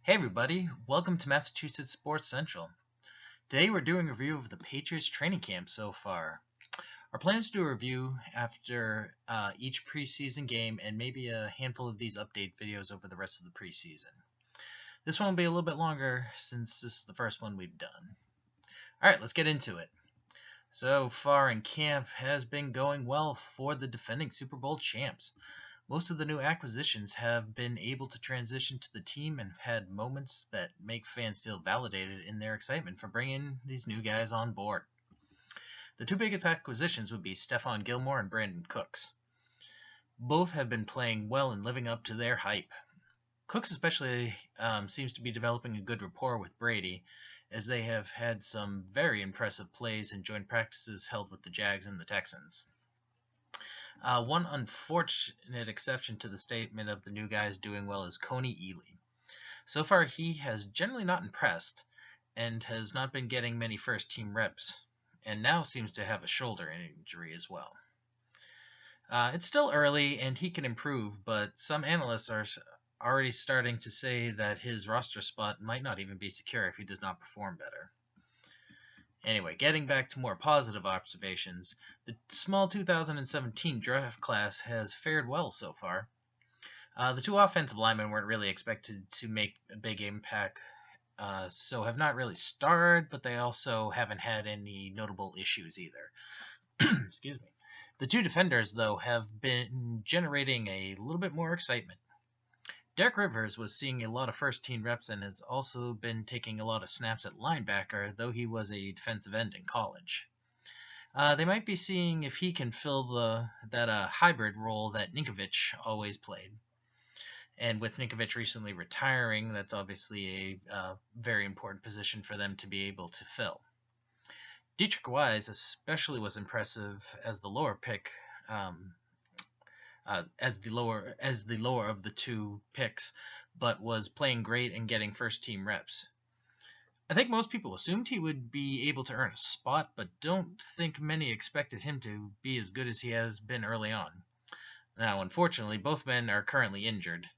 Hey everybody, welcome to Massachusetts Sports Central. Today we're doing a review of the Patriots training camp so far. Our plan is to do a review after each preseason game and maybe a handful of these update videos over the rest of the preseason. This one will be a little bit longer since this is the first one we've done. Alright, let's get into it. So far in camp has been going well for the defending Super Bowl champs. Most of the new acquisitions have been able to transition to the team and have had moments that make fans feel validated in their excitement for bringing these new guys on board. The two biggest acquisitions would be Stephon Gilmore and Brandon Cooks. Both have been playing well and living up to their hype. Cooks especially seems to be developing a good rapport with Brady, as they have had some very impressive plays in joint practices held with the Jags and the Texans. One unfortunate exception to the statement of the new guys doing well is Coney Ealy. So far, he has generally not impressed and has not been getting many first-team reps, and now seems to have a shoulder injury as well. It's still early, and he can improve, but some analysts are already starting to say that his roster spot might not even be secure if he does not perform better. Anyway, getting back to more positive observations, the small 2017 draft class has fared well so far. The two offensive linemen weren't really expected to make a big impact, so have not really starred, but they also haven't had any notable issues either. Excuse me. The two defenders, though, have been generating a little bit more excitement. Derek Rivers was seeing a lot of first-team reps and has also been taking a lot of snaps at linebacker, though he was a defensive end in college. They might be seeing if he can fill that hybrid role that Ninkovich always played. And with Ninkovich recently retiring, that's obviously a very important position for them to be able to fill. Dietrich Wise especially was impressive as the lower pick. As the lower of the two picks, but was playing great and getting first-team reps. I think most people assumed he would be able to earn a spot, but don't think many expected him to be as good as he has been early on. Now, unfortunately, both men are currently injured.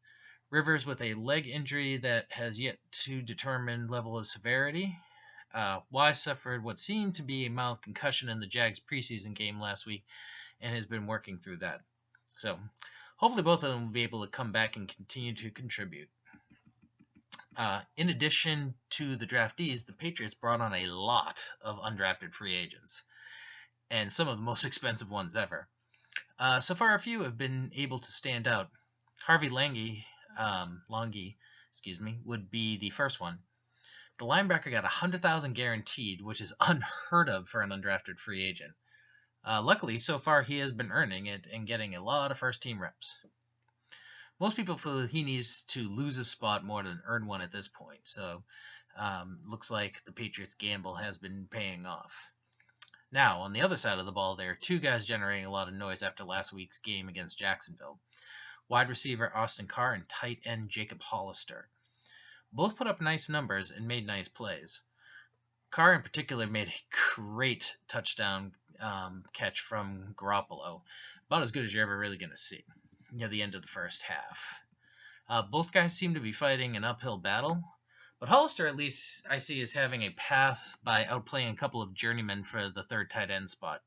Rivers with a leg injury that has yet to determine level of severity. Wise suffered what seemed to be a mild concussion in the Jags preseason game last week and has been working through that. So, hopefully both of them will be able to come back and continue to contribute. In addition to the draftees, the Patriots brought on a lot of undrafted free agents, and some of the most expensive ones ever. So far, a few have been able to stand out. Langi, would be the first one. The linebacker got $100,000 guaranteed, which is unheard of for an undrafted free agent. Luckily, so far he has been earning it and getting a lot of first-team reps. Most people feel that he needs to lose a spot more than earn one at this point, so looks like the Patriots' gamble has been paying off. Now, on the other side of the ball, there are two guys generating a lot of noise after last week's game against Jacksonville. Wide receiver Austin Carr and tight end Jacob Hollister. Both put up nice numbers and made nice plays. Carr in particular made a great touchdown catch from Garoppolo, about as good as you're ever really going to see near the end of the first half. Both guys seem to be fighting an uphill battle, but Hollister at least I see is having a path by outplaying a couple of journeymen for the third tight end spot.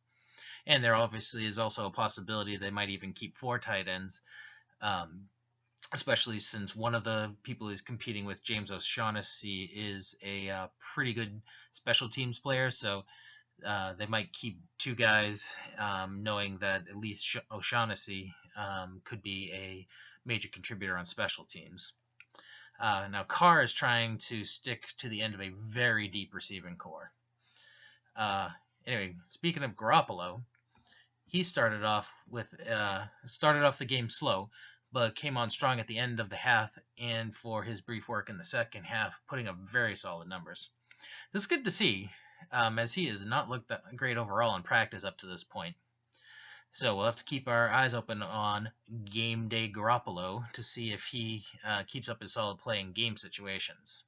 And there obviously is also a possibility they might even keep four tight ends, especially since one of the people who's competing with James O'Shaughnessy is a pretty good special teams player, so they might keep two guys, knowing that at least O'Shaughnessy could be a major contributor on special teams. Now, Carr is trying to stick to the end of a very deep receiving core. Anyway, speaking of Garoppolo, he started off the game slow, but came on strong at the end of the half and for his brief work in the second half, putting up very solid numbers. This is good to see, as he has not looked that great overall in practice up to this point. So we'll have to keep our eyes open on game day Garoppolo to see if he keeps up his solid play in game situations.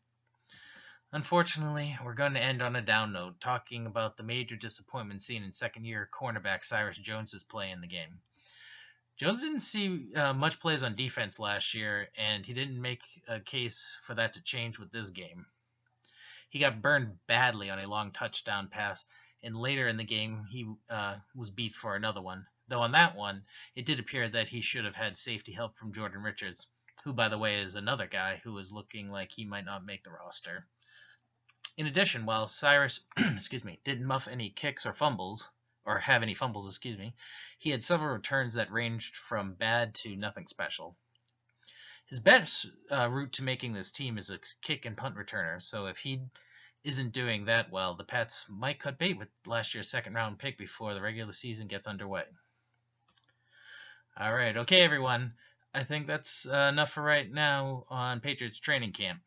Unfortunately, we're going to end on a down note, talking about the major disappointment seen in second-year cornerback Cyrus Jones's play in the game. Jones didn't see much plays on defense last year, and he didn't make a case for that to change with this game. He got burned badly on a long touchdown pass, and later in the game he was beat for another one. Though on that one, it did appear that he should have had safety help from Jordan Richards, who, by the way, is another guy who was looking like he might not make the roster. In addition, while Cyrus didn't muff any kicks or fumbles, or have any fumbles, he had several returns that ranged from bad to nothing special. His best route to making this team is a kick and punt returner, so if he isn't doing that well, the Pats might cut bait with last year's second-round pick before the regular season gets underway. All right, okay, everyone. I think that's enough for right now on Patriots training camp.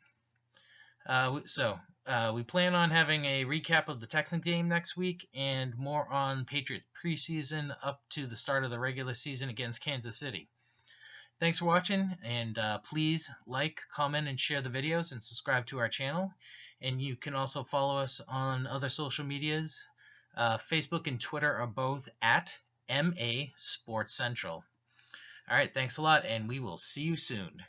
We plan on having a recap of the Texans game next week and more on Patriots preseason up to the start of the regular season against Kansas City. Thanks for watching, and please like, comment, and share the videos and subscribe to our channel. And you can also follow us on other social medias. Facebook and Twitter are both at MA Sports Central. All right, thanks a lot, and we will see you soon.